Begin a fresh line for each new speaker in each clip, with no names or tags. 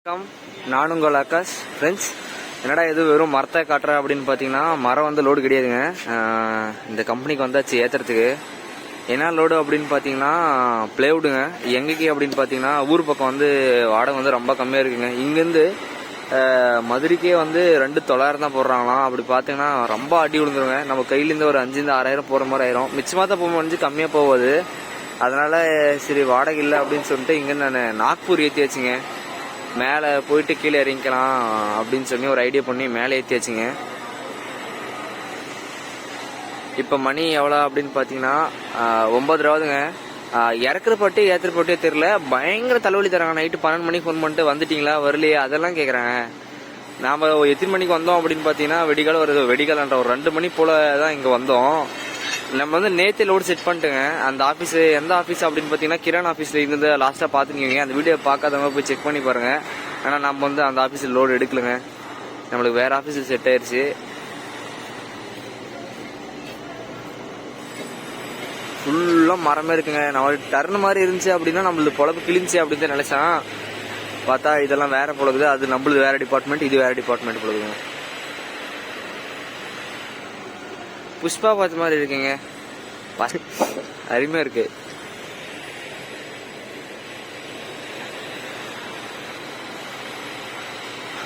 வணக்கம், நான் உங்கள் ஆகாஷ். ஃப்ரெண்ட்ஸ், என்னடா இது வெறும் மரத்தை காட்டுற அப்படின்னு பார்த்தீங்கன்னா, மரம் வந்து லோடு கிடையாதுங்க. இந்த கம்பெனிக்கு வந்தாச்சு ஏற்றுறதுக்கு. என்ன லோடு அப்படின்னு பார்த்தீங்கன்னா பிளேவுடுங்க. எங்கேக்கு அப்படின்னு பார்த்தீங்கன்னா ஊர் பக்கம் வந்து வாடகை வந்து ரொம்ப கம்மியாக இருக்குங்க. இங்கேருந்து மதுரைக்கே வந்து 2,900 தான் போடுறாங்களாம். அப்படி பார்த்தீங்கன்னா ரொம்ப அடி விழுந்துருங்க. நம்ம கையிலேருந்து ஒரு 5,000-6,000 போகிற மாதிரி ஆயிரும். மிச்சமாக தான் போக முடிஞ்சு கம்மியாக போகாது. அதனால சரி வாடகை இல்லை அப்படின்னு சொல்லிட்டு இங்கேருந்து நான் நாக்பூர் ஏற்றியாச்சுங்க. மேலே போயிட்டு கீழே இறங்கிக்கலாம் அப்படின்னு சொல்லி ஒரு ஐடியா பண்ணி மேலே ஏற்றியாச்சுங்க. இப்போ மணி எவ்வளோ அப்படின்னு பார்த்தீங்கன்னா 9:20. இறக்குற பாட்டு ஏற்றுற பாட்டே தெரியல. பயங்கர தலைவலி தராங்க. நைட்டு 12 மணிக்கு ஃபோன் பண்ணிட்டு வந்துட்டீங்களா வரலையே அதெல்லாம் கேட்குறாங்க. நாம் எத்தனை மணிக்கு வந்தோம் அப்படின்னு பார்த்தீங்கன்னா வெடிகாலன்ற ஒரு 2 மணி போல் தான் இங்கே வந்தோம். நம்ம வந்து நேற்று லோடு செட் பண்ணிட்டுங்க. அந்த ஆஃபீஸு எந்த ஆஃபீஸ் அப்படின்னு பார்த்தீங்கன்னா கிரண் ஆஃபீஸில் இருந்து லாஸ்ட்டாக பார்த்துருக்கீங்க. அந்த வீடியோ பார்க்காதவங்க போய் செக் பண்ணி பாருங்கள். ஆனால் நம்ம வந்து அந்த ஆஃபீஸில் லோடு எடுக்கலுங்க. நம்மளுக்கு வேறு ஆஃபீஸில் செட் ஆயிடுச்சு. ஃபுல்லாக மரமே இருக்குங்க. நம்மளுக்கு டர்னு மாதிரி இருந்துச்சு அப்படின்னா நம்மளுக்கு பொழப்பு கிழிஞ்சி அப்படின்னு தான் நினைச்சான். பார்த்தா இதெல்லாம் வேறு பொழுது. அது நம்மளுது வேறு டிபார்ட்மெண்ட், இது வேறு டிபார்ட்மெண்ட் பொழுதுங்க. புஷ்பா பார்த்த மாதிரி இருக்குங்க. அருமையா இருக்கு.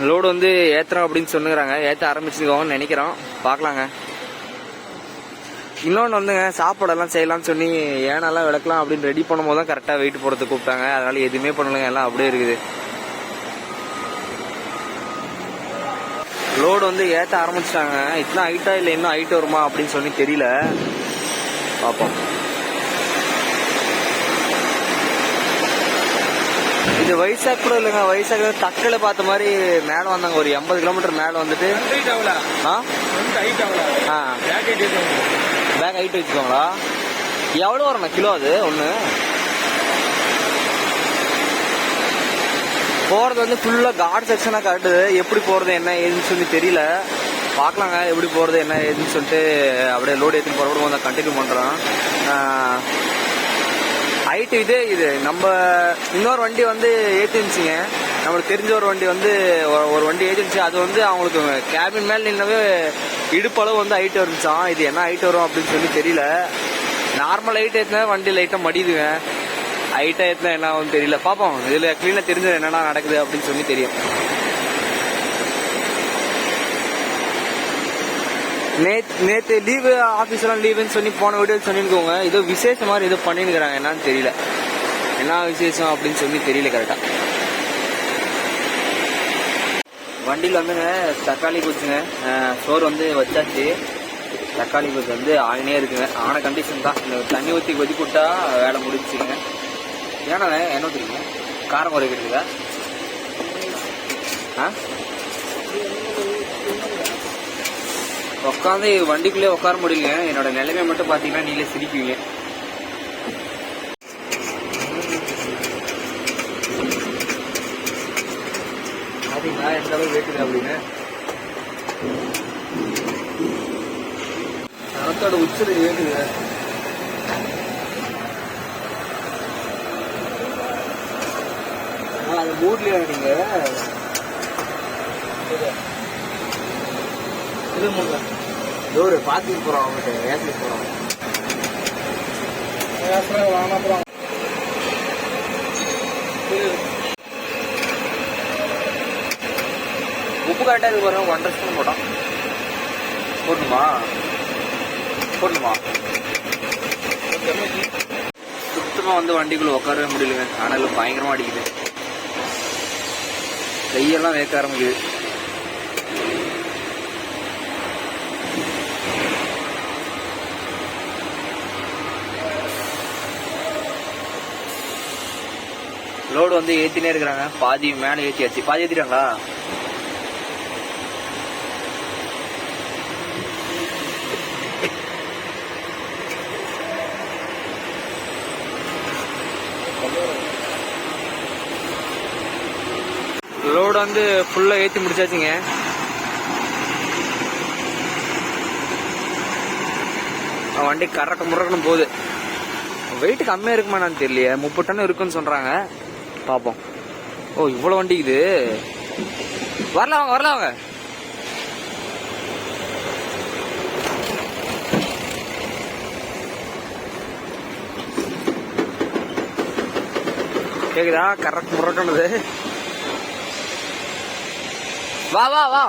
லோடு வந்து ஏத்துறோம் அப்படின்னு சொன்னுங்கிறாங்க. ஏற்ற ஆரம்பிச்சுக்கோங்கன்னு நினைக்கிறோம். பார்க்கலாங்க. இன்னொன்று வந்துங்க, சாப்பாடெல்லாம் செய்யலாம்னு சொல்லி ஏனெல்லாம் விளக்கலாம் அப்படின்னு ரெடி பண்ணும்போது தான் கரெக்டாக வெயிட் போடுறதுக்கு கூப்பிட்டாங்க. அதனால எதுவுமே பண்ணலைங்க, எல்லாம் அப்படியே இருக்குது. லோடு வந்து ஏற்ற ஆரம்பிச்சிட்டாங்க. இத்தனை ஹைட்டா இல்லை இன்னும் ஹைட் வருமா அப்படின்னு சொல்லி தெரியல. பார்ப்போம். இது வைசாக் கூட இல்லைங்க. வைசாக் தக்கலை பார்த்த மாதிரி மேலே வந்தாங்க. ஒரு 80 கிலோமீட்டர் மேலே வந்துட்டு பேக் ஹைட் வச்சுக்கோங்களா? எவ்வளோ வரணும் கிலோ? அது ஒன்று போகிறது வந்து ஃபுல்லாக காட் செக்ஷனாக காட்டுது. எப்படி போகிறது என்ன ஏதுன்னு சொல்லி தெரியல. பார்க்கலாங்க எப்படி போகிறது என்ன ஏதுன்னு சொல்லிட்டு. அப்படியே லோடு ஏற்றின்னு போகிறப்போ வந்து கண்டினியூ பண்ணுறோம். ஹைட்டு இது நம்ம இன்னொரு வண்டி வந்து ஏற்றிருந்துச்சிங்க. நம்மளுக்கு தெரிஞ்ச ஒரு வண்டி வந்து ஒரு வண்டி ஏஜென்சி. அது வந்து அவங்களுக்கு கேபின் மேலே நின்னவே இடுப்பளவு வந்து ஹைட் இருந்துச்சான். இது என்ன ஹைட் வரும் அப்படின்னு சொல்லி தெரியல. நார்மல் ஹைட் ஏற்றினா வண்டி லைட்டாக மடியுதுங்க. ஹைட்டாக ஏற்றினா என்ன ஆகும்னு தெரியல. பார்ப்போம். இதில் க்ளீனாக தெரிஞ்சது என்னென்ன நடக்குது அப்படின்னு சொல்லி தெரியும். நேற்று லீவு, ஆஃபீஸ்லாம் லீவுன்னு சொல்லி போன வீடியோ சொல்லியிருக்கோங்க. ஏதோ விசேஷம் மாதிரி ஏதோ பண்ணிருக்கிறாங்க. என்னன்னு தெரியல. என்ன விசேஷம் அப்படின்னு சொல்லி தெரியல கரெக்டாக. வண்டியில் வந்துங்க தக்காளி குச்சுங்க. சோறு வந்து வச்சாச்சு. தக்காளி குச்சு வந்து ஆகினே இருக்குங்க. ஆன கண்டிஷன் தான். இந்த தண்ணி ஊற்றி கொதிக்க விட்டா வேலை முடிச்சுங்க. ஏன்னா என்ன தெரியுங்க காரம் குறைக்கிறதுக்கா? உட்காந்து வண்டிக்குள்ளே உட்கார முடியல. என்னோட நிலைமை மட்டும் பார்த்தீங்கன்னா நீங்களே சிரிக்குவீங்க. பார்த்தீங்களா எந்த அளவு வேட்டுது அப்படின்னு. மரத்தோட உச்சது வேட்டுது. அது மூட்லையா நீங்க இது மூணு டோரு பார்த்துட்டு போகிறோம். அவங்ககிட்ட ஏசிட்டு போகிறோம். உப்பு கரெக்டாக இது வரும். 1.5 ஸ்பூன் போட்டோம். போடணுமா? சுத்தமாக வந்து வண்டிக்குள்ளே உட்காரவே முடியலங்க. ஆனாலும் பயங்கரமாக அடிக்குது. கையெல்லாம் வேக்க ஆரம்பிக்குது. லோடு வந்து ஏற்றினே இருக்கிறாங்க. பாதி மேலே ஏற்றியாச்சு. பாதி ஏற்றிட்டாங்களா? லோடு வந்து ஃபுல்லாக ஏற்றி முடிச்சாச்சுங்க. வண்டி முறக்கணும் போகுது. வெயிட் கம்மியாக இருக்குமா நான் தெரியலையே. 30 டன் இருக்குன்னு சொல்கிறாங்க. பார்ப்போம். ஓ இவ்வளவு வண்டி இது. வரலாம் வாங்க வரலாம் வாங்க. கேக்குதா? கரெக்ட் முறக்கணுது. வா வா வா.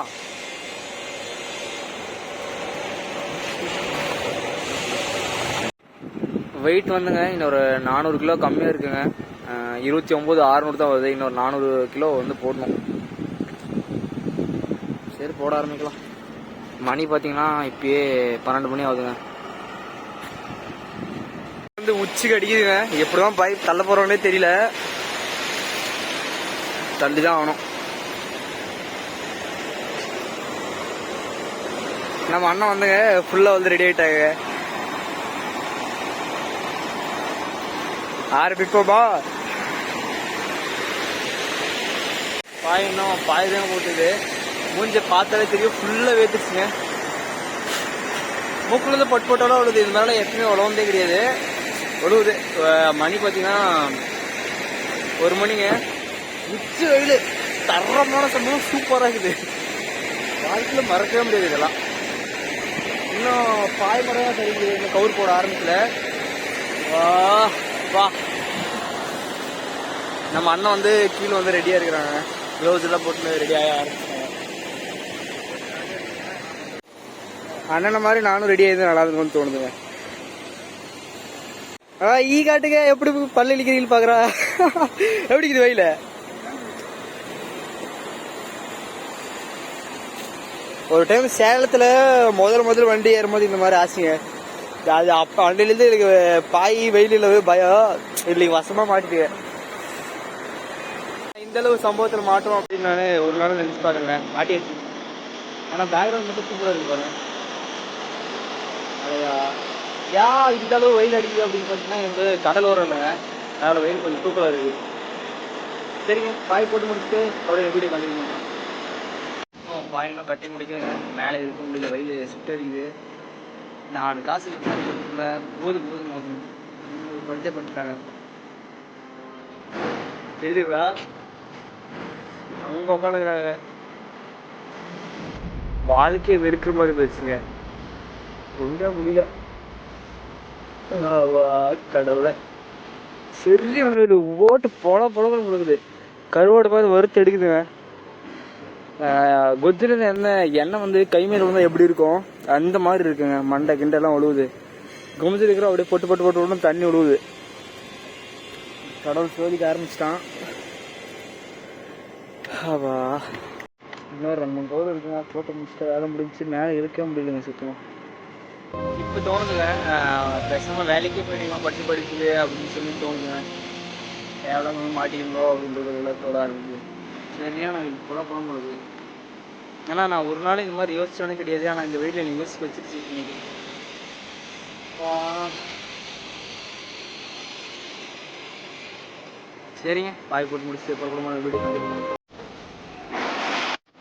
வெயிட் வந்துங்க இன்னொரு 400 கிலோ கம்மியாக இருக்குங்க. 29,600 தான் வருது. இன்னொரு 400 கிலோ வந்து போடணும். சரி போட ஆரம்பிக்கலாம். மணி பார்த்தீங்கன்னா இப்பயே 12 மணி ஆகுதுங்க. வந்து உச்சிக்கு அடிக்குதுங்க. எப்படிதான் பைப் தள்ள போறோன்னே தெரியல. தள்ளிதான் ஆகணும். நம்ம அண்ணன் வந்துங்க ஃபுல்லா வந்து ரெடி ஆயிட்டாங்க. ஆரம்பிப்போமா? பாய் இன்னும் பாய் தான் போட்டுது. மூஞ்ச பார்த்தாலே தெரியும் ஃபுல்லா வேத்துச்சுங்க. மூக்குல இருந்து பட்டு போட்டாலும் உழுது. இது மாதிரிலாம் எப்பவுமே உழவந்தே கிடையாது. உழுவுது. மணி பார்த்தீங்கன்னா 1 மணிங்க. உச்சி வெயில் தரமான சம்பவம் சூப்பராக இருக்குது. வாழ்க்கையில மறக்கவே முடியாது இதெல்லாம். இன்னும் பாய் மரம் தான் தெரியுது. இன்னும் கவுர் போட ஆரம்பிக்கல. வா நம்ம அண்ணன் வந்து கீழே வந்து ரெடியா இருக்கிறாங்க. க்ளவுஸ் எல்லாம் போட்டு ரெடி ஆக ஆரம்பிச்சாங்க. அண்ணனை மாதிரி நானும் ரெடி ஆகிது நல்லா இருக்கும்னு தோணுதுங்க. ஈ காட்டுங்க எப்படி பல்லு இழிக்கிறீங்க பாக்குறா. எப்படி இது வெயில? ஒரு டைம் சேலத்துல முதல் வண்டி ஏறும்போது இந்த மாதிரி ஆசைங்க. அது அப்ப வண்டியிலேருந்து எனக்கு பாய் வெயிலில் பயம். இல்லைங்க வசமா மாட்டிட்டு இந்த அளவு சம்பவத்துல மாட்டோம் அப்படின்னு நான் ஒரு நாள் நினைச்சு பாருங்க. மாட்டியாச்சு. ஆனா பேக்ரவுண்ட் மட்டும் சூப்பரா இருக்கு பாருங்க. அதையா இந்த அளவு வெயில் அடிக்குது அப்படின்னு பார்த்தீங்கன்னா எனக்கு கடலோரம் இல்லைங்க. அதோட வெயில் கொஞ்சம் சூப்பரா இருக்கு. சரிங்க பாய் போட்டு முடிச்சுட்டு அப்படியே வீடியோ கண்டினியூ பண்ணுறோம். பாயெல்லாம் கட்டி முடிக்க மேலே இருக்க முடியல. வெயில் சுட்டு அடிக்குது. 4 காசு போதும் படுத்தே பண்ணிட்டாங்க. தெரியுதா? அவங்க உட்காந்துக்கிறாங்க. வாழ்க்கையை வெறுக்கிற மாதிரி போச்சுங்க. ஒழுங்கா முடியல. கடவுளை சரி ஓட்டு பொல கொடுக்குது. கருவாடு மாதிரி வறுத்து எடுக்குதுங்க. கொஜ்ஜில எண்ணெய் வந்து கை மேல விழுந்தா எப்படி இருக்கும் அந்த மாதிரி இருக்குங்க. மண்டை கிண்டெல்லாம் ஒழுகுது. குமிஞ்சு இருக்கிறோம் அப்படியே பொட்டு தண்ணி விழுவுது. கடவுள் சோதிக்க ஆரம்பிச்சிட்டான். இன்னொரு 2-3 கவுர் இருக்குங்க. போட்டு முடிச்சுட்டு வேலை முடிஞ்சு மேலே இருக்கவே முடியலைங்க சுத்தமா. இப்போ தோணுதுங்க பேசாம வேலைக்கே போயிட்டீங்களா படிக்குது அப்படின்னு சொல்லி தோணுதுங்க. எவ்வளோ மாட்டிக்கோ அப்படின்றது தோட ஆரம்பிக்குது. சரியா நான் இப்போதான் போக முடியுது. ஏன்னா நான் ஒரு நாள் இந்த மாதிரி யோசிச்சோன்னே கிடையாது. ஆனால் இந்த வெயிட்டில் நீ யோசிச்சு வச்சிருச்சு இன்னைக்கு. சரிங்க பாய் போட்டு முடிச்சுட்டு இப்போ கூட வீடியோ கண்டிப்பாக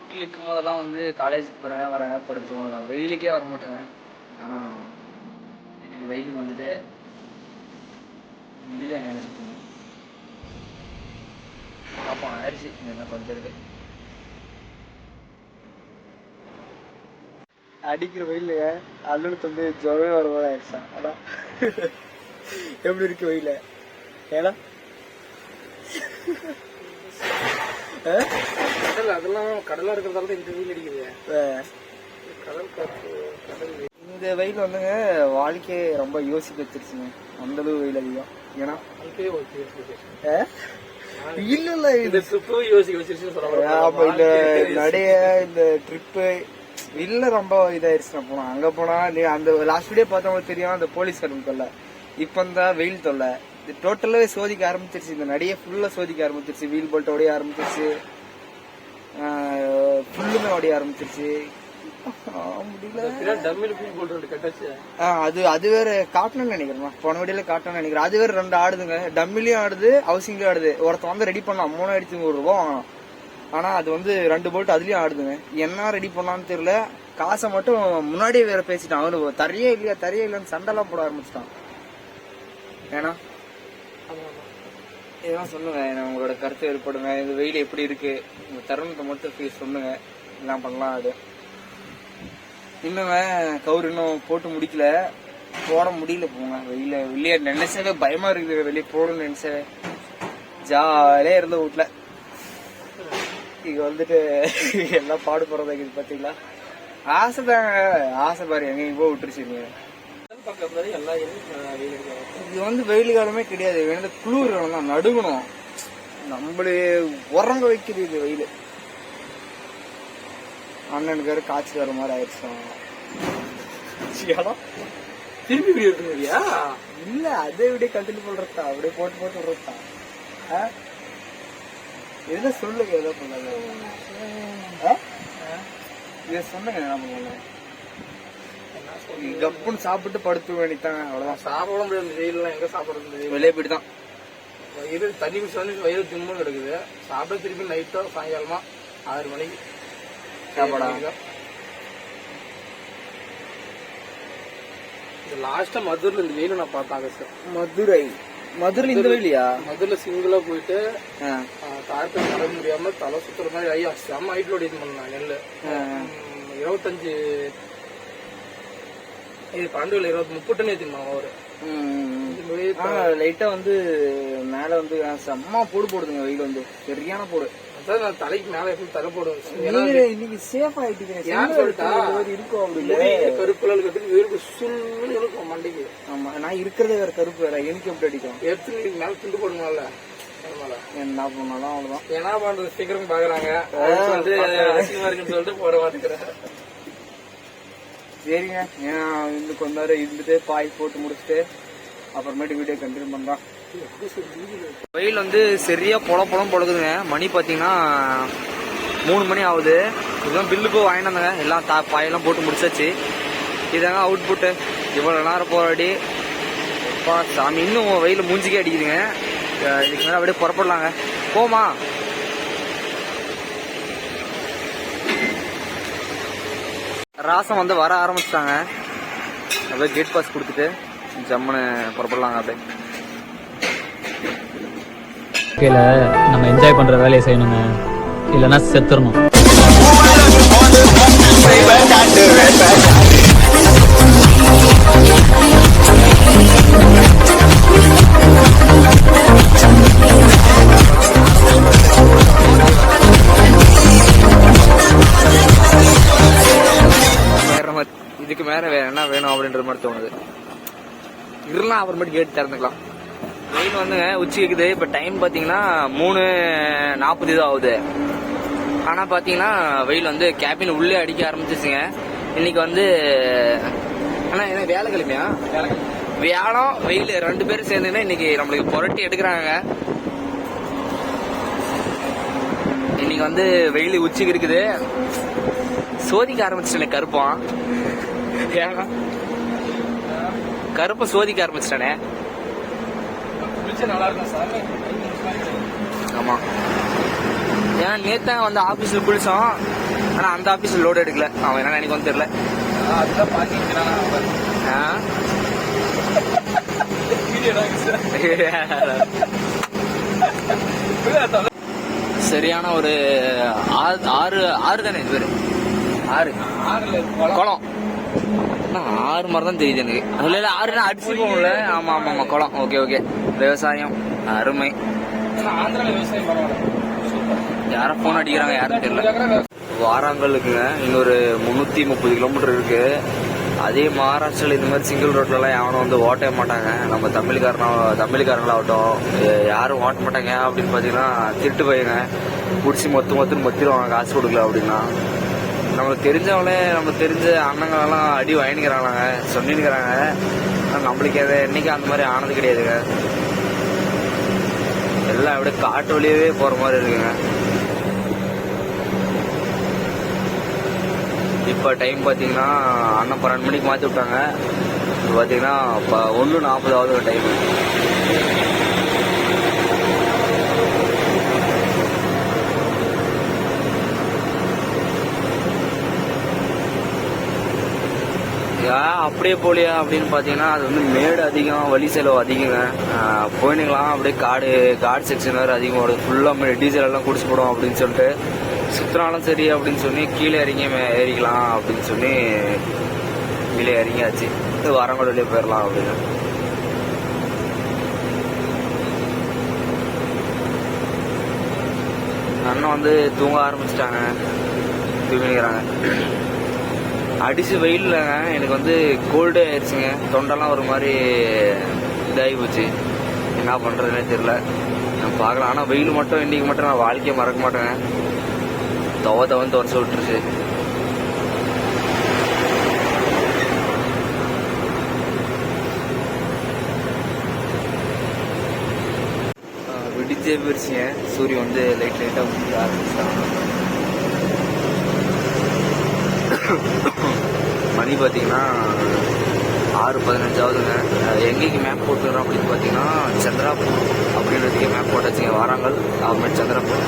வீட்டில் இருக்கும் போதெல்லாம் வந்து காலேஜுக்கு போகிறேன் வரேன் படுத்துவோம். நான் வெயிலுக்கே வர மாட்டேங்க. ஆனால் எனக்கு வெயிலுக்கு வந்துட்டு முடியல. பார்ப்போம் ஆயிடுச்சு என்ன கொஞ்சம் இருக்கு. அடிக்கிற வெயில் அண்ணனுக்கு வந்து ஜுரம் வர மாதிரி ஆயிடுச்சா. அதான் எப்படி இருக்கு வெயில? ஏன்னா அதெல்லாம் கடலா இருக்கிறதால தான் இந்த வெயில் அடிக்குது. கடல் காற்று இந்த வெயில் வந்துங்க வாழ்க்கையை ரொம்ப யோசிக்க வச்சிருச்சுங்க. அந்த அளவு வெயில் அதிகம். ஏன்னா இல்ல இந்த ட்ரிப்பு யோசிக்க வச்சிருச்சு. இந்த நடைய இந்த ட்ரிப்பு இல்ல ரொம்ப இதாயிருச்சு. போனா அங்க போனா நீ அந்த லாஸ்ட் வீடியோ பார்த்தவங்களுக்கு தெரியும். அந்த போலீஸ் கடும் தொல்லை. இப்ப இந்த வெயில் தொல்லை டோட்டலாவே சோதிக்க ஆரம்பிச்சிருச்சு. இந்த நடைய ஃபுல்லா சோதிக்க ஆரம்பிச்சிருச்சு. வீல் போல்ட் உடைய ஆரம்பிச்சிருச்சு. ஃபுல்லுமே உடைய ஆரம்பிச்சிருச்சு. அது வேற காட்டணும்னு நினைக்கிறேன். போன வீடியோல காட்டணும்னு நினைக்கிறேன். அது வேற 2 ஆடுதுங்க. டம்மிலையும் ஆடுது ஹவுசிங்லயும் ஆடுது. ஒருத்த வந்து ரெடி பண்ணலாம் 3000 ரூபாய் வாங்கணும். ஆனா அது வந்து 2 போல்ட் அதுலயும் ஆடுதுங்க. என்ன ரெடி பண்ணலான்னு தெரியல. காசை மட்டும் முன்னாடியே வேற பேசிட்டான். அவனு தரையே இல்லையான்னு சண்டெல்லாம் போட ஆரம்பிச்சிட்டான். ஏன்னா இதெல்லாம் சொல்லுங்க, உங்களோட கருத்து ஏற்படுங்க. இந்த வெயில் எப்படி இருக்கு, உங்க தருணத்தை மட்டும் சொல்லுங்க, எல்லாம் பண்ணலாம். அது இன்னும் கவுர் இன்னும் போட்டு முடிக்கல, போட முடியல. போங்க வெயில, வெளியே நினைச்சவே பயமா இருக்குது. வெளியே போடணும்னு நினைச்சவே ஜாலியா இருந்த வீட்டுல இங்க வந்துட்டு எல்லாம் பாடுபடுறதுக்கு பாத்தீங்களா. ஆசைதாங்க, ஆசை பாரு எங்க போ விட்டுருச்சு. இது வந்து வெயில் காலமே கிடையாது, வேணும் குளிர் தான், நடுங்கணும். நம்மளே உறங்க வைக்குது இது வெயில். அண்ணனுக்கு வேற காய்ச்சல் வர மாதிரி ஆயிடுச்சு.
திருப்பி இப்படி இருக்குங்கய்யா?
இல்ல, அதை விட கண்டினியூ பண்றதா, அப்படியே போட்டு போட்டு விடுறதா. எதுல சொல்லுங்க, எதோ பண்ணாங்க இத சொன்னங்க. என்ன பண்ணலாம், கப்புன்னு சாப்பிட்டு படுத்து வேண்டித்தாங்க, அவ்வளவுதான்.
சாப்பிட முடியாது வெயிலாம், எங்க சாப்பிடுறது?
வெளியே போயிட்டுதான்
வயிறு தண்ணி குடிச்சு வந்து வயிறு திம்முன்னு கிடக்குது. சாப்பிட திருப்பி நைட்டோ சாயங்காலமா 6 மணிக்கு
சாப்பாடா.
லாஸ்டா மதுரைல இந்த வெயில நான் பார்த்தாங்க சார்.
மதுரையில இந்த வெயிலியா?
மதுரைல சிங்கிளா போயிட்டு கார்பெட் நடக்க முடியாம தலை சுத்துற மாதிரி ஐயா செம்ம ஹைட்ல ஓடிட்டு பண்ணேன். நெல்லு 25 இது 30 டன் ஏத்திருந்தாங்க அவரு.
லைட்டா வந்து மேல வந்து செம்ம போடு போடுதுங்க வெயில், வந்து சரியான போடு.
நான் தலைக்கு மேல தலை போடுவேன்.
இன்னைக்கு சேஃப் ஆயிட்டு
இருக்கும். அப்படி கருப்புல இருக்கிறதுக்கு சுல்லுன்னு இருக்கும் மண்டைக்கு.
ஆமா, நான் இருக்கிறதே வேற கருப்பு வேற, எனக்கு எப்படி அடிக்கும்?
எடுத்து மேல துண்டு போடணும்ல.
என்ன பண்ணாலும் அவ்வளவுதான்.
என்ன பண்றது, சீக்கிரம் பாக்குறாங்க வந்து அசிங்கமா இருக்குன்னு சொல்லிட்டு போட மாட்டேங்கிறேன்.
சரிங்க, இன்னும் கொஞ்ச நேரம் இருந்துட்டு பாய் போட்டு முடிச்சுட்டு அப்புறமேட்டு வீடியோ கண்டினியூ பண்றோம். வெயில் வந்து சரியா பொலம் பொழுதுங்க. மணி பாத்தீங்கன்னா 3 மணி ஆகுது. இதுதான் பில்லு போய் வாங்கிட்டு வந்தாங்க, எல்லாம் பாயெல்லாம் போட்டு முடிச்சாச்சு. இதாங்க அவுட் புட்டு. இவ்வளவு நேரம் போராடி சாமி, இன்னும் வெயில் மூஞ்சிக்கே அடிக்குதுங்க. இதுக்கு மேலே அப்படியே புறப்படலாங்க. போமா ராசம் வந்து வர ஆரம்பிச்சிட்டாங்க. அப்படியே கேட் பாஸ் கொடுத்துட்டு ஜம்முன்னு புறப்படலாங்க. அப்படியே
நம்ம என்ஜாய் பண்ற வேலையை செய்யணுங்க, இல்லைன்னா செத்துறணும்.
இதுக்கு மேல வேற என்ன வேணும் அப்படின்ற மாதிரி தோணுது. இருலாம் அப்புறமேட்டு கேட்டு திறந்துக்கலாம். வெயில் வந்துங்க உச்சி இருக்குது. இப்ப டைம் பாத்தீங்கன்னா 3:40 தான் ஆகுது. ஆனா பாத்தீங்கன்னா வெயில் வந்து கேபின் உள்ளே அடிக்க ஆரம்பிச்சிருச்சுங்க. இன்னைக்கு வந்து ஆனா என்ன வேலைக்கிழமையா, வியாழம் வெயில் 2 பேரும் சேர்ந்துன்னா இன்னைக்கு நம்மளுக்கு புரட்டி எடுக்கிறாங்க. இன்னைக்கு வந்து வெயில் உச்சிக்கு இருக்குது. சோதிக்க ஆரம்பிச்சிட்டேன் கருப்பான், கருப்பை சோதிக்க ஆரம்பிச்சிட்டானே.
நல்லா இருக்கும் சார்.
ஆமா, ஏன்னா நேத்தான் வந்து ஆபீஸ்ல குளிச்சோம். ஆனா அந்த ஆபீஸ்ல லோடு எடுக்கல. அவன் என்ன நினைக்கும் தெரியல.
அதுதான்
சரியான ஒரு 6 தானே இது பேரு, 6 குளம். 6 மாதிரி தான் தெரியுது எனக்கு. அதுல 6 அடிச்சு போகல. ஆமா ஆமா ஆமா, குளம். ஓகே ஓகே, விவசாயம் அருமை.
ஆந்திரால விவசாயம் பரவாயில்ல.
யாரும் போன் அடிக்கிறாங்க யாரும் தெரியல. வாராங்கலுக்குங்க இன்னொரு 330 கிலோமீட்டர் இருக்கு. அதே மகாராஷ்டிரால இந்த மாதிரி சிங்கிள் ரோட்ல எல்லாம் யாரும் வந்து ஓட்டவே மாட்டாங்க. நம்ம தமிழ்காரங்களாகட்டும் யாரும் ஓட்ட மாட்டாங்க. அப்படின்னு பாத்தீங்கன்னா திருட்டு பையங்க பிடிச்சி மொத்திடுவாங்க காசு கொடுக்கல அப்படின்னா. நம்மளுக்கு தெரிஞ்சவங்களே, நம்ம தெரிஞ்ச அண்ணங்களெல்லாம் அடி வாங்கிக்கிறாங்க, சொல்லிருக்கிறாங்க. நம்மளுக்கு எதை என்னைக்கு அந்த மாதிரி ஆனது கிடையாதுங்க. எல்லாம் அப்படியே காட்டு வழியவே போற மாதிரி இருக்குங்க. இப்ப டைம் பாத்தீங்கன்னா அண்ணன் 12 மணிக்கு மாத்தி விட்டாங்க. இப்போ பாத்தீங்கன்னா 1:40 டைம். அப்படியே போலியா அப்படின்னு பார்த்தீங்கன்னா அது வந்து மேடு அதிகம், வழி செலவு அதிகங்க. போயினுங்களாம் அப்படியே காடு செக்ஷன் வேறு அதிகம் வருது. ஃபுல்லாக டீசல் எல்லாம் குடிச்சு போடும் அப்படின்னு சொல்லிட்டு சுற்றினாலும் சரி அப்படின்னு சொல்லி கீழே ஏறிக்கலாம் அப்படின்னு சொல்லி கீழே இறங்கியாச்சு. வரங்கோட வெளியே போயிடலாம் அப்படின்னு. அண்ணன் வந்து தூங்க ஆரம்பிச்சிட்டாங்க, தூங்கிக்கிறாங்க. அடிச்சு வெயில்ல எனக்கு வந்து கோல்டே ஆயிடுச்சுங்க. தொண்டெல்லாம் ஒரு மாதிரி இதாகி போச்சு. என்ன பண்ணுறதுனே தெரியல. நான் பார்க்கலாம். ஆனால் வெயில் மட்டும் இன்றைக்கி மட்டும் நான் வாழ்க்கையை மறக்க மாட்டேங்க. தவன்னு துவச்சு விட்டுருச்சு. விடிச்சே போயிடுச்சுங்க. சூரியன் வந்து லைட்டாக முடிக்க ஆரம்பிச்சிட்டாங்க. மணி பார்த்தீங்கன்னா 6:15 எங்கேக்கு மேப் போட்டுக்கிறோம் அப்படின்னு பார்த்தீங்கன்னா சந்திராபூர் அப்படின்றதுக்கே மேப் போட்டாச்சுங்க. வாராங்கல் கவர்மெண்ட் சந்திராபூர்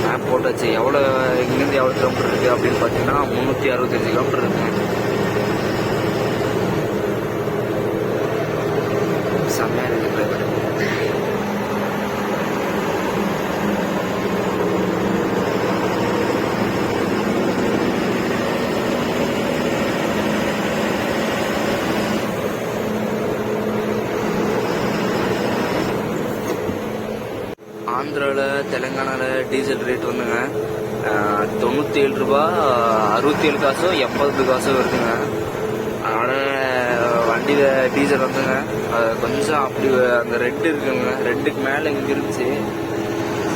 மேப் போட்டாச்சு. எவ்வளோ இங்கேருந்து எவ்வளோ கிலோமீட்டர் இருக்குது அப்படின்னு பார்த்தீங்கன்னா 365 கிலோமீட்டர் இருக்குங்க. செம்மையாக இருக்குது கிளைமேட். ஆந்திராவில் தெலுங்கானாவில் டீசல் ரேட் வந்துங்க 97 ரூபா 67 காசோ 80 காசோ வருதுங்க. அதனால் வண்டியில் டீசல் வந்துங்க கொஞ்சம் அப்படி அந்த ரெட்டு இருக்குங்க, ரெட்டுக்கு மேலே இங்கே இருந்துச்சு.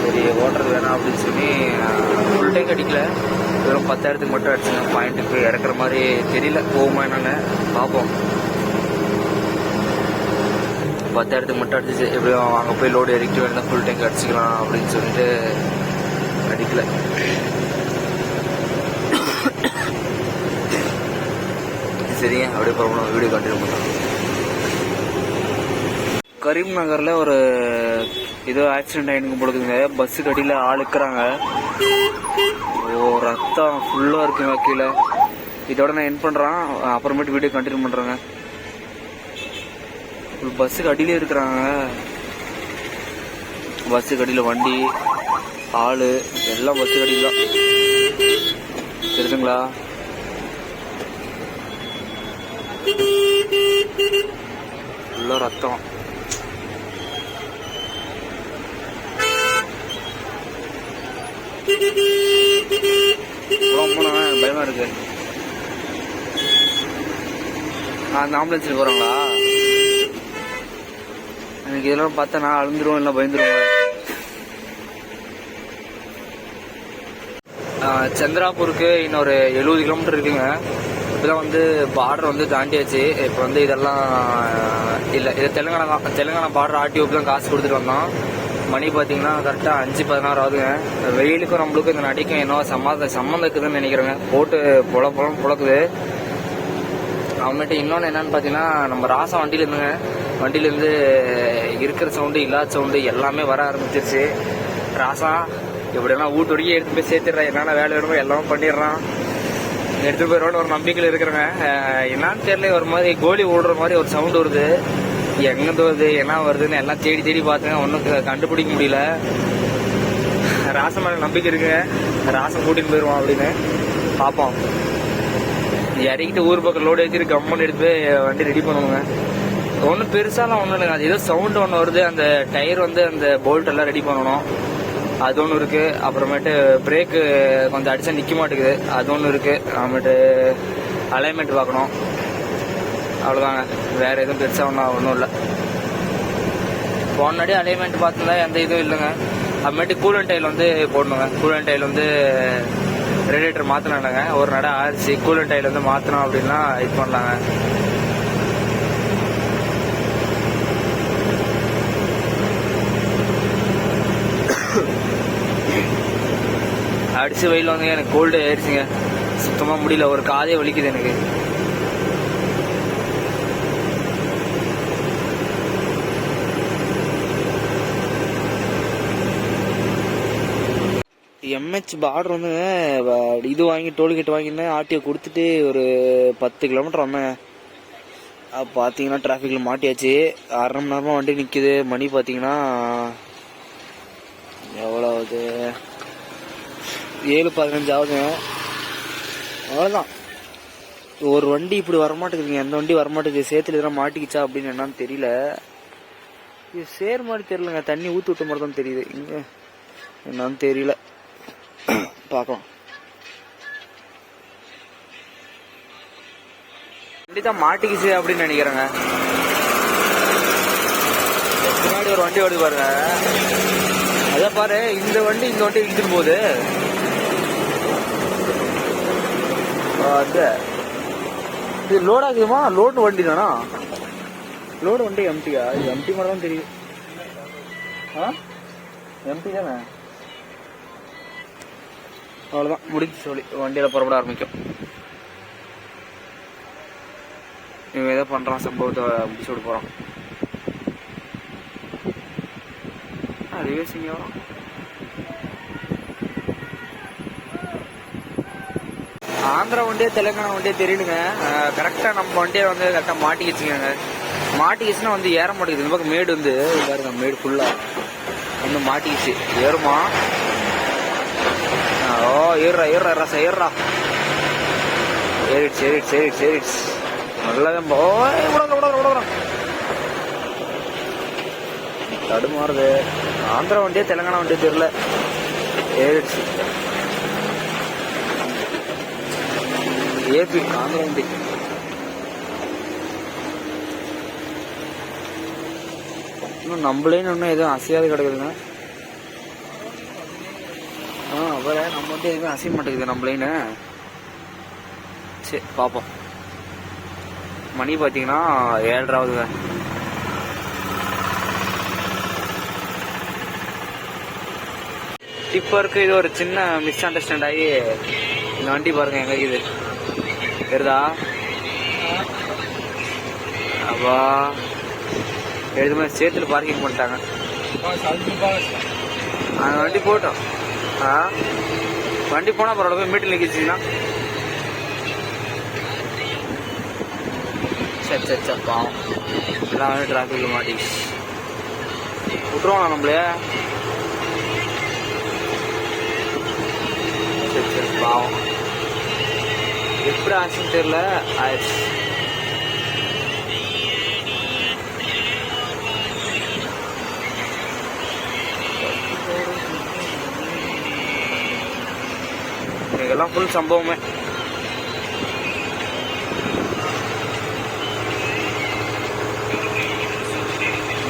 சரி ஓட்டுறது வேணாம் அப்படின்னு சொல்லி ஃபுல் டேங்க் அடிக்கல, வெறும் 10,000 மட்டும் அடிச்சுங்க. பாயிண்ட்டுக்கு இறக்குற மாதிரி தெரியல, போகுமா என்னன்னு பார்ப்போம். 10,000 மட்டும் அடிச்சிச்சு. எப்படியும் அங்கே போய் லோடு இறக்கிட்டு வேணா ஃபுல் டேங்க் அடிச்சுக்கலாம் அப்படின்னு சொல்லிட்டு அடிக்கல. சரிங்க, அப்படியே போகிறோம். வீடியோ கண்டினியூ பண்ணலாம். கரீம்நகரில் ஒரு ஏதோ ஆக்சிடென்ட் ஆகிடுங்க போடுதுங்க. பஸ்ஸுக்கு அடியில் ஆள் இருக்கிறாங்க. ரத்தம் ஃபுல்லாக இருக்குங்க கீழே. இதோட நான் என் பண்ணுறேன், அப்புறமேட்டு வீடியோ கண்டினியூ பண்ணுறேங்க. பஸ்ஸுக்கு அடியிலே இருக்கிறாங்க. பஸ்ஸுக்கு அடியில் வண்டி, ஆள் எல்லாம் பஸ்ஸுக்கு அடியில் தான் தெரியுதுங்களா. ஃபுல்லாக ரத்தம். பயமா இருக்கு. அந்த ஆம்புலன்ஸில் போகிறாங்களா? எனக்கு இதெல்லாம் பார்த்தா நான் அழுந்துருவோம், இல்லை பயந்துருவேன். சந்திராபூருக்கு இன்னொரு 70 கிலோமீட்டர் இருக்குங்க. இப்போதான் வந்து பார்டர் வந்து தாண்டியாச்சு. இப்போ வந்து இதெல்லாம் இல்லை, இது தெலுங்கானா பார்டர் ஆர்டிஓக்கு தான் காசு கொடுத்துட்டு வந்தோம். மணி பார்த்தீங்கன்னா கரெக்டாக 5:16 ஆகுதுங்க. வெயிலுக்கும் நம்மளுக்கும் இந்த நடிக்கும் என்னவோ சம்மந்தம் இருக்குதுன்னு நினைக்கிறேங்க. போட்டு புழக்குது. அவங்ககிட்ட இன்னொன்று என்னன்னு பார்த்தீங்கன்னா, நம்ம ராசா வண்டியிலேருந்து இருக்கிற சவுண்டு இல்லாத சவுண்டு எல்லாமே வர ஆரம்பிச்சிருச்சு. ராசா எப்படியெல்லாம் வீட்டு வரைக்கும் எடுத்து போய் சேர்த்துடுறான். என்னென்ன வேலை வேணுமோ எல்லாமே பண்ணிடுறான். எடுத்துகிட்டு போயிடுவான்னு ஒரு நம்பிக்கையில் இருக்கிறேங்க. என்னான்னு தெரியல, ஒரு மாதிரி கோலி ஓடுற மாதிரி ஒரு சவுண்டு வருது. எங்கேருந்து வருது, என்ன வருதுன்னு எல்லாம் தேடி பார்த்துங்க, ஒன்றும் கண்டுபிடிக்க முடியல. ராசம் மேலே நம்பிக்கை இருக்குங்க. ராசம் கூட்டிகிட்டு போயிடுவான் அப்படின்னு பார்ப்போம். இறக்கிட்டு ஊர் பக்கம் லோடு ஏற்றிட்டு கம்மன் எடுத்து போய் வண்டி ரெடி பண்ணுவோங்க. ஒன்றும் பெருசாலாம் ஒன்றும் இல்லைங்க. அது ஏதோ சவுண்டு ஒன்று வருது. அந்த டயர் வந்து அந்த போல்ட் எல்லாம் ரெடி பண்ணணும், அது ஒன்று இருக்குது. அப்புறமேட்டு பிரேக்கு கொஞ்சம் அடித்தா நிற்க மாட்டேங்குது, அது ஒன்று இருக்குது. அப்புறமேட்டு அலைன்மெண்ட் பார்க்கணும். அவ்வளோதாங்க, வேறு எதுவும் பெருசாக ஒன்றும் இல்லை. முன்னாடி அலைன்மெண்ட் பார்த்துருந்தா எந்த இதுவும் இல்லைங்க. அப்புறமேட்டு கூலண்ட் டைல் வந்து போடணுங்க. கூலண்ட் டைல் வந்து ரேடியேட்டர் மாற்றினாங்க. ஒரு நட ஆயிடுச்சு. கூலண்ட் டைல் வந்து மாற்றினோம் அப்படின்னா இது பண்ணலாங்க. அடிச்சு வெயில் வந்து எனக்கு கோல்டு ஆயிடுச்சுங்க. சுத்தமாக முடியல, ஒரு காதே வலிக்குது எனக்கு. எம்ஹெச் பார்டர் வந்து இது வாங்கி டோல்கேட் வாங்கினேன். ஆர்டிஓ கொடுத்துட்டு ஒரு 10 கிலோமீட்டர் வந்தேன். பார்த்தீங்கன்னா டிராஃபிக்கில் மாட்டியாச்சு. 1/2 மணி நேரமாக வண்டி நிற்கிது. மணி பார்த்தீங்கன்னா எவ்வளோ ஆகுது, 7:15 ஆகுதுங்க. அவ்வளோதான். ஒரு வண்டி இப்படி வரமாட்டேங்குதுங்க, எந்த வண்டி வரமாட்டேங்குது. சேத்துல இதெல்லாம் மாட்டிக்கிச்சா அப்படின்னு என்னன்னு தெரியல. இது சேர் மாதிரி தெரியலங்க, தண்ணி ஊற்றி விட்ட மாதிரி தான் தெரியுது. இங்கே என்னன்னு தெரியல, பார்க்கலாம். வண்டி தான் மாட்டிக்கிச்சு அப்படின்னு நினைக்கிறேங்க. முன்னாடி ஒரு வண்டி ஓடுது பாருங்க, அதான் பாரு. இந்த வண்டி இழுத்துட்டு போகுது. அது இது லோட் ஆகுதுமா? லோடு வண்டி தானா? லோடு வண்டி எம்டியா? இது எம்டி மாதிரி தான் தெரியுது. எம்டி தானே? அவ்வளோதான், முடிஞ்சு சொல்லி வண்டியில் புறப்பட ஆரம்பிக்கும். இவன் ஏதோ பண்ணுறான், சம்பவத்தை முடிச்சு விட போகிறான். அதுவே சிங்கம். ஆந்திரா வண்டியே தெலுங்கானா வண்டியே தெரியலுங்க. கரெக்டாக நம்ம வண்டியை வந்து கரெக்டாக மாட்டிக்கிச்சுங்க. மாட்டிக்கிச்சுன்னா வந்து ஏற மாட்டேங்குது. இந்த பக்கம் மேடு வந்து பாருங்க, மேடு ஃபுல்லாக வந்து மாட்டிக்கிச்சு. ஏறுமா? ஓ ஏறுறா ஏறுறா ரசா ஏறுறா. ஏறிடுச்சு ஏறிடுச்சு ஏறிடுச்சு ஏறிடுச்சு. நல்லாதான் விடுறான். தடுமாறுது. ஆந்திரா வண்டியே தெலுங்கானா வண்டியே தெரியல. ஏறிடுச்சு. ஏபி ஆந்திரா வண்டி. இன்னும் நம்மளேன்னு ஒன்றும் எதுவும் அசையாது கிடக்குதுங்க. அப்புறம் நம்ம வந்து எதுவுமே அசைய மாட்டேங்குது நம்மளேன்னு. சரி பார்ப்போம். மணி பார்த்தீங்கன்னா 7:30 ஆகுதுங்க. டிப்பருக்கு இது ஒரு சின்ன மிஸ் அண்டர்ஸ்டாண்ட் ஆகி இந்த வண்டி பாருங்க எங்க இது வருதா. அப்பா எழுதுமே சேத்துல பார்க்கிங் பண்ணிட்டாங்க. அந்த வண்டி போட்டோம். வண்டி போனா பரவாயில்ல, போய் மீட்டில் நிற்கிச்சுன்னா சரி சரி சரி. பாவம் எல்லாம் வந்து டிராஃபிக்கில் மாட்டிச்சு. விட்டுருவாங்களா நம்மளே? சரி சரி பாவம். எப்படி ஆச்சுன்னு தெரியல, ஆயிடுச்சு. இதெல்லாம் ஃபுல் சம்பவமே.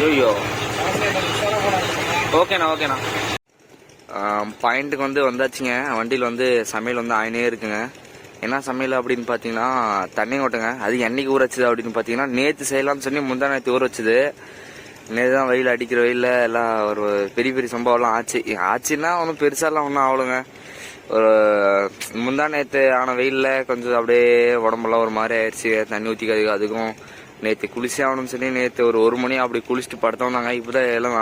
ஐயோ ஓகேண்ணா ஓகேண்ணா. பாயிண்ட்டுக்கு வந்து வந்தாச்சுங்க. வண்டியில் வந்து சமையல் வந்து ஆயினே இருக்குங்க. என்ன சமையல் அப்படின்னு பார்த்தீங்கன்னா தண்ணி ஓட்டுங்க. அது என்னைக்கு ஊற வச்சுது அப்படின்னு பார்த்தீங்கன்னா நேற்று செய்யலாம்னு சொல்லி முந்தா நேற்று ஊற வச்சுது. நேற்று தான் வெயில் அடிக்கிற வெயிலில் எல்லாம் ஒரு பெரிய பெரிய சம்பவம்லாம் ஆச்சுன்னா ஒன்றும் பெருசாலாம் ஒன்றும் ஆகலைங்க. ஒரு முந்தா நேற்று ஆன வெயிலில் கொஞ்சம் அப்படியே உடம்பெல்லாம் ஒரு மாதிரி ஆயிடுச்சு. தண்ணி ஊற்றிக்காது. அதுக்கும் நேற்று குளிச்சே ஆகணும்னு சொல்லி நேற்று ஒரு மணி அப்படி குளிச்சுட்டு படுத்தோம்னாங்க. இப்போ தான் எல்லாம்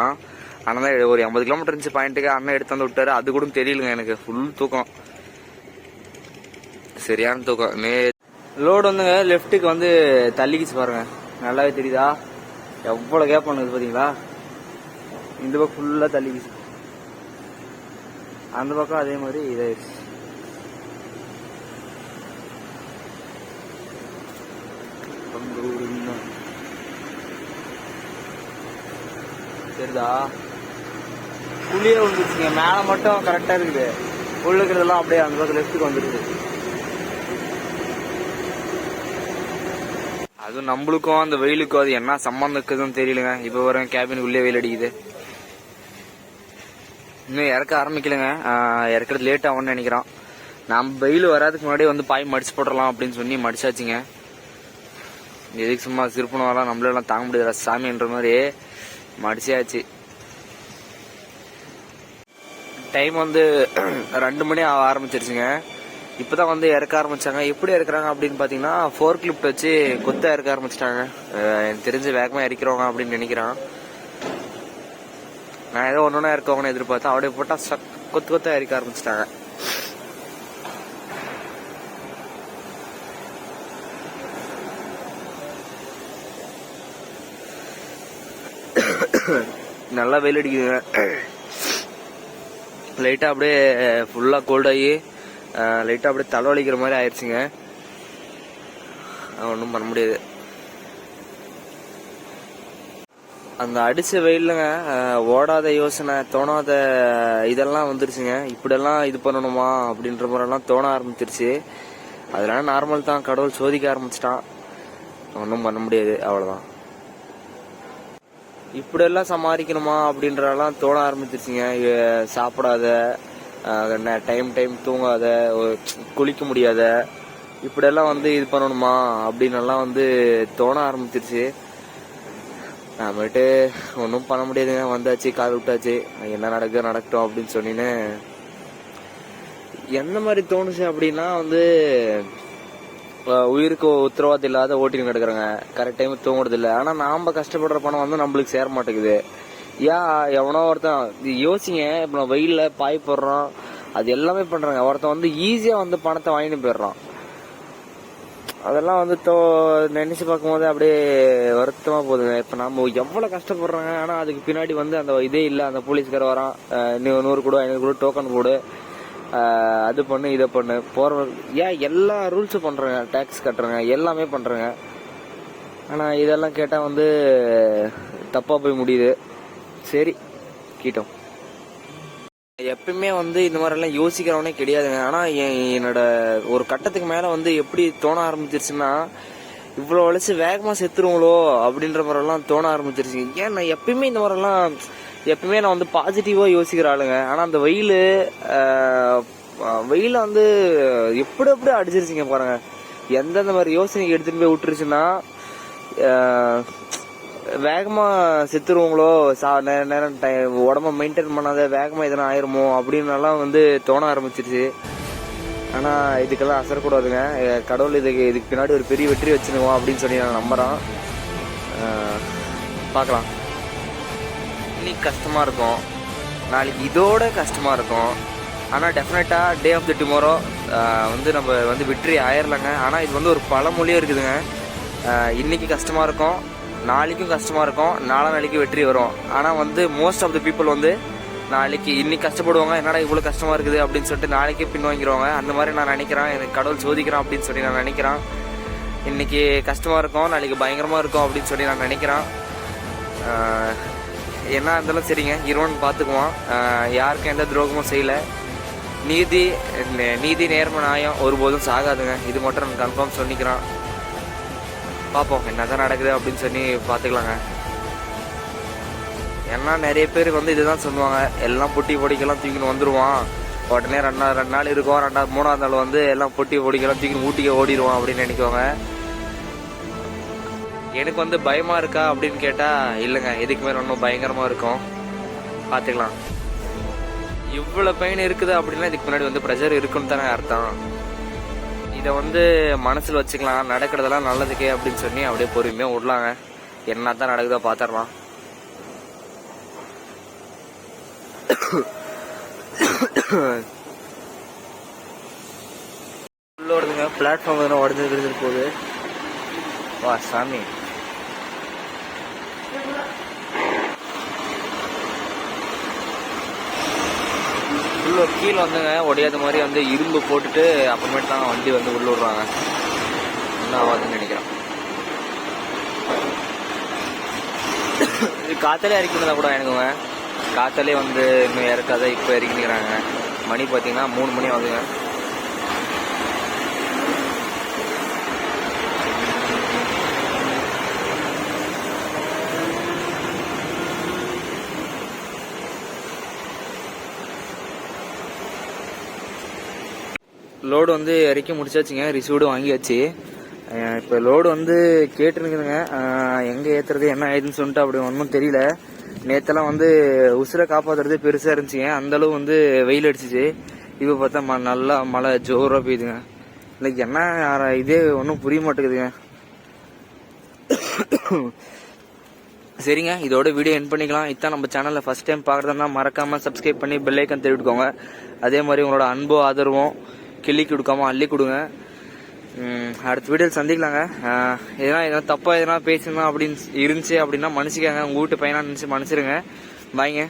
ஆனால் தான் ஒரு 80 கிலோமீட்டர் இருந்துச்சு பாயிண்ட்டுக்கு. அண்ணன் எடுத்து வந்து விட்டாரு. அது கூட தெரியலுங்க எனக்கு. ஃபுல் தூக்கம், சரியான தூக்கம். லோடு வந்துங்க லெஃப்ட்டுக்கு வந்து தள்ளிக்கிச்சு பாருங்க, நல்லாவே தெரியுதா? எவ்வளோ கேப் பண்ணுது பார்த்தீங்களா? இந்த பக்கம் ஃபுல்லாக தள்ளிக்கிச்சு, அந்த பக்கம் அதே மாதிரி இதாயிடுச்சு. சரிதா? புளியே வந்துருச்சுங்க. மேலே மட்டும் கரெக்டாக இருக்குது, உள்ளுக்கிறதெல்லாம் அப்படியே அந்த பக்கம் லெஃப்ட்டுக்கு வந்துருக்குது. அதுவும் நம்மளுக்கும் அந்த வெயிலுக்கும் அது என்ன சம்பந்தம் இருக்குதுன்னு தெரியலங்க. இப்போ வர கேபினுக்குள்ளே வெயில் அடிக்குது. இன்னும் இறக்க ஆரம்பிக்கலைங்க. இறக்குறது லேட் ஆகும்னு நினைக்கிறான். நம்ம வெயில் வராதுக்கு முன்னாடியே வந்து பாய் மடிச்சு போட்டுடலாம் அப்படின்னு சொல்லி மடிச்சாச்சுங்க. எதுக்கு சும்மா சிறுப்பணம் நம்மளெல்லாம் தாங்க முடியாது சாமின்ற மாதிரி மடிச்சாச்சு. டைம் வந்து 2 மணி ஆரம்பிச்சிருச்சுங்க. இப்போதான் வந்து இறக்க ஆரம்பிச்சாங்க. எப்படி இறக்குறாங்க அப்படின்னு பார்த்தீங்கன்னா ஃபோர் கிளிப்ட் வச்சு கொத்த இறக்க ஆரம்பிச்சிட்டாங்க. எனக்கு தெரிஞ்சு வேகமாக இறக்கிறவங்க அப்படின்னு நினைக்கிறான். நான் ஏதோ ஒன்று இறக்கவங்கன்னு எதிர்பார்த்தேன். அப்படியே போட்டால் கொத்து கொத்தா இறக்க ஆரம்பிச்சிட்டாங்க. நல்லா வெயில் அடிக்குதுங்க. லைட்டாக அப்படியே ஃபுல்லாக கோல்டாகி லைட்டாக அப்படியே தலைவலிக்கிற மாதிரி ஆயிடுச்சுங்க. ஒன்றும் பண்ண முடியாது. அந்த அடிச்ச வெயிலுங்க ஓடாத யோசனை, தோணாத இதெல்லாம் வந்துருச்சுங்க. இப்படியெல்லாம் இது பண்ணணுமா அப்படின்ற மாதிரிலாம் தோண ஆரம்பிச்சிருச்சு. அதெல்லாம் நார்மல் தான், கடவுள் சோதிக்க ஆரம்பிச்சிட்டான், ஒன்றும் பண்ண முடியாது, அவ்வளோதான். இப்படியெல்லாம் சமாளிக்கணுமா அப்படின்றலாம் தோண ஆரம்பிச்சிருச்சுங்க. சாப்பிடாத, டைம் தூங்காத, குளிக்க முடியாத, இப்படியெல்லாம் வந்து இது பண்ணணுமா அப்படின்னலாம் வந்து தோண ஆரம்பிச்சிருச்சு. நம்மகிட்ட ஒன்றும் பண்ண முடியாதுங்க. வந்தாச்சு, கால் விட்டாச்சு, என்ன நடக்கட்டும் அப்படின்னு சொன்னின்னு. எந்த மாதிரி தோணுச்சு அப்படின்னா வந்து உயிருக்கு உத்தரவாதம் இல்லாத ஓட்டின்னு கிடக்குறாங்க, கரெக்ட் டைம் தூங்குறது இல்லை. ஆனால் நாம் கஷ்டப்படுற பணம் வந்து நம்மளுக்கு சேர மாட்டேங்குது. ஏன் எவனோ ஒருத்தன் யோசிங்க, இப்போ நான் வெயிலில் பாய் போடுறோம், அது எல்லாமே பண்ணுறாங்க. ஒருத்தன் வந்து ஈஸியாக வந்து பணத்தை வாங்கிட்டு போயிடுறான். அதெல்லாம் வந்து நினைச்சு பார்க்கும்போது அப்படியே வருத்தமா போகுதுங்க. இப்ப நம்ம எவ்வளவு கஷ்டப்படுறாங்க, ஆனா அதுக்கு பின்னாடி வந்து அந்த இதே இல்லை. அந்த போலீஸ்கார வரான், 100 கூட 500 கூட டோக்கன் போடு, அது பண்ணு இதை பண்ணு, போற ஏன் எல்லா ரூல்ஸும் பண்றாங்க, டாக்ஸ் கட்டுறாங்க, எல்லாமே பண்றாங்க. ஆனா இதெல்லாம் கேட்டா வந்து தப்பா போய் முடியுது. சரி கீட்டோம். எப்பயுமே வந்து இந்த மாதிரி எல்லாம் யோசிக்கிறவனே கிடையாதுங்க. ஆனா என்னோட ஒரு கட்டத்துக்கு மேல வந்து எப்படி தோண ஆரம்பிச்சிருச்சுன்னா, இவ்வளவு வளைச்சு வேகமா செத்துருங்களோ அப்படின்ற மாதிரி எல்லாம் தோண ஆரம்பிச்சிருச்சு. ஏன் நான் எப்பயுமே இந்த மாதிரி எல்லாம் எப்பயுமே நான் வந்து பாசிட்டிவா யோசிக்கிற ஆளுங்க. ஆனா அந்த வெயில வந்து எப்படி அடிச்சிருச்சுங்க பாருங்க. எந்தெந்த மாதிரி யோசனைக்கு எடுத்துட்டு போய் விட்டுருச்சுன்னா, வேகமா செத்துருவங்களோ, நேரம் உடம்ப மெயின்டைன் பண்ணாத வேகமா எதனா ஆயிருமோ அப்படின்னு வந்து தோண ஆரம்பிச்சிருச்சு. ஆனா இதுக்கெல்லாம் அசரக்கூடாதுங்க. கடவுள் இதுக்கு பின்னாடி ஒரு பெரிய வெற்றி வச்சுருவோம் அப்படின்னு சொல்லி நான் நம்புறேன். பார்க்கலாம். இன்னைக்கு கஷ்டமா இருக்கும், நாளைக்கு இதோட கஷ்டமா இருக்கும். ஆனா டெஃபினட்டா டே ஆஃப் த டுமாரோ வந்து நம்ம வந்து வெற்றி ஆயிரலாங்க. ஆனா இது வந்து ஒரு பழமொழியே இருக்குதுங்க. இன்னைக்கு கஷ்டமா இருக்கும், நாளைக்கும் கஷ்டமா இருக்கும், நாளைக்கு வெற்றி வரும். ஆனா வந்து மோஸ்ட் ஆஃப் த பீப்புள் வந்து இன்னைக்கு கஷ்டப்படுவாங்க, என்னடா இவ்வளவு கஷ்டமா இருக்குது அப்படின்னு சொல்லிட்டு நாளைக்கே பின்வாங்கிடுவாங்க. அந்த மாதிரி நான் நினைக்கிறேன். எனக்கு கடவுள் சோதிக்கிறான் அப்படின்னு சொல்லி நான் நினைக்கிறேன். இன்னைக்கு கஷ்டமா இருக்கும், நாளைக்கு பயங்கரமா இருக்கும் அப்படின்னு சொல்லி நான் நினைக்கிறேன். என்ன இருந்தாலும் சரிங்க, இறைவன் பார்த்துக்குவான். யாருக்கும் எந்த துரோகமும் செய்யல. நீதி நேர்ம நியாயம் ஒருபோதும் சாகாதுங்க. இது மட்டும் நான் கன்ஃபார்ம் சொல்லிக்கிறேன். பார்ப்போம் என்னதான் நடக்குது அப்படின்னு சொல்லி பார்த்துக்கலாங்க. ஏன்னா நிறைய பேர் வந்து இதுதான் சொல்லுவாங்க, எல்லாம் பொட்டி பொடிக்கெல்லாம் தூக்கின்னு வந்துடுவான், உடனே 2 நாள் இருக்கும், 3ஆவது நாள் வந்து எல்லாம் பொட்டி பொடிக்கெல்லாம் தூக்கின்னு ஊட்டிக்க ஓடிடுவான் அப்படின்னு நினைக்குவாங்க. எனக்கு வந்து பயமா இருக்கா அப்படின்னு கேட்டா இல்லைங்க, இதுக்கு மேலே ஒன்றும் பயங்கரமா இருக்கும். பார்த்துக்கலாம். இவ்வளவு பெயின் இருக்குது அப்படின்னா இதுக்கு முன்னாடி வந்து ப்ரெஷர் இருக்குன்னு தானே அர்த்தம். இதை வந்து மனசில் வச்சுக்கலாம், நடக்கிறதெல்லாம் நல்லதுக்கே அப்படின்னு சொல்லி அப்படியே பொறுமையாக விடலாங்க. என்ன தான் நடக்குதோ பார்த்துடலாம். உள்ளோடுதுங்க, பிளாட்ஃபார்ம் எதனா உடஞ்சிருக்கிறது போகுது. வா சாமி. உள்ள கீழே வந்துங்க உடையாத மாதிரி வந்து இரும்பு போட்டுட்டு அப்புறமேட்டு தான் வண்டி வந்து உள்ள விடுறாங்க. என்ன ஆகாதுன்னு நினைக்கிறேன். இது காத்தாலே இறக்கினதா கூட எனக்குங்க. காத்தாலே வந்து இன்னும் இறக்காத இப்போ இறக்கிக்கிறாங்க. மணி பார்த்தீங்கன்னா 3 மணி ஆகுதுங்க. லோடு வந்து இறக்கி முடிச்சாச்சுங்க, ரிசீவ்டு வாங்கியாச்சு. இப்போ லோடு வந்து கேட்டுருக்குதுங்க, எங்கே ஏற்றுறது என்ன ஆயிடுதுன்னு சொல்லிட்டு அப்படி ஒன்றும் தெரியல. நேற்றெல்லாம் வந்து உசுரை காப்பாற்றுறது பெருசாக இருந்துச்சுங்க, அந்தளவு வந்து வெயில் அடிச்சிச்சு. இப்போ பார்த்தா நல்லா மழை ஜோராக பெய்யுதுங்க. இன்னைக்கு என்ன இதே ஒன்றும் புரிய மாட்டேங்குதுங்க. சரிங்க, இதோட வீடியோ எண்ட் பண்ணிக்கலாம். இதான் நம்ம சேனலில் ஃபர்ஸ்ட் டைம் பார்க்குறதுனா மறக்காமல் சப்ஸ்கிரைப் பண்ணி பெல் ஐக்கன் தெரிவிட்டுக்கோங்க. அதே மாதிரி உங்களோட அன்போ ஆதரவும் கிள்ளி கொடுக்காம அள்ளி கொடுங்க. அடுத்த வீடியோவில் சந்திக்கலாங்க. எதனா தப்பாக எதனா பேசணும் அப்படின்னு இருந்துச்சு அப்படின்னா மன்னிச்சிக்கங்க. உங்கள் வீட்டு பையனா நினச்சி மன்னிச்சிருங்க. பாய்ங்க.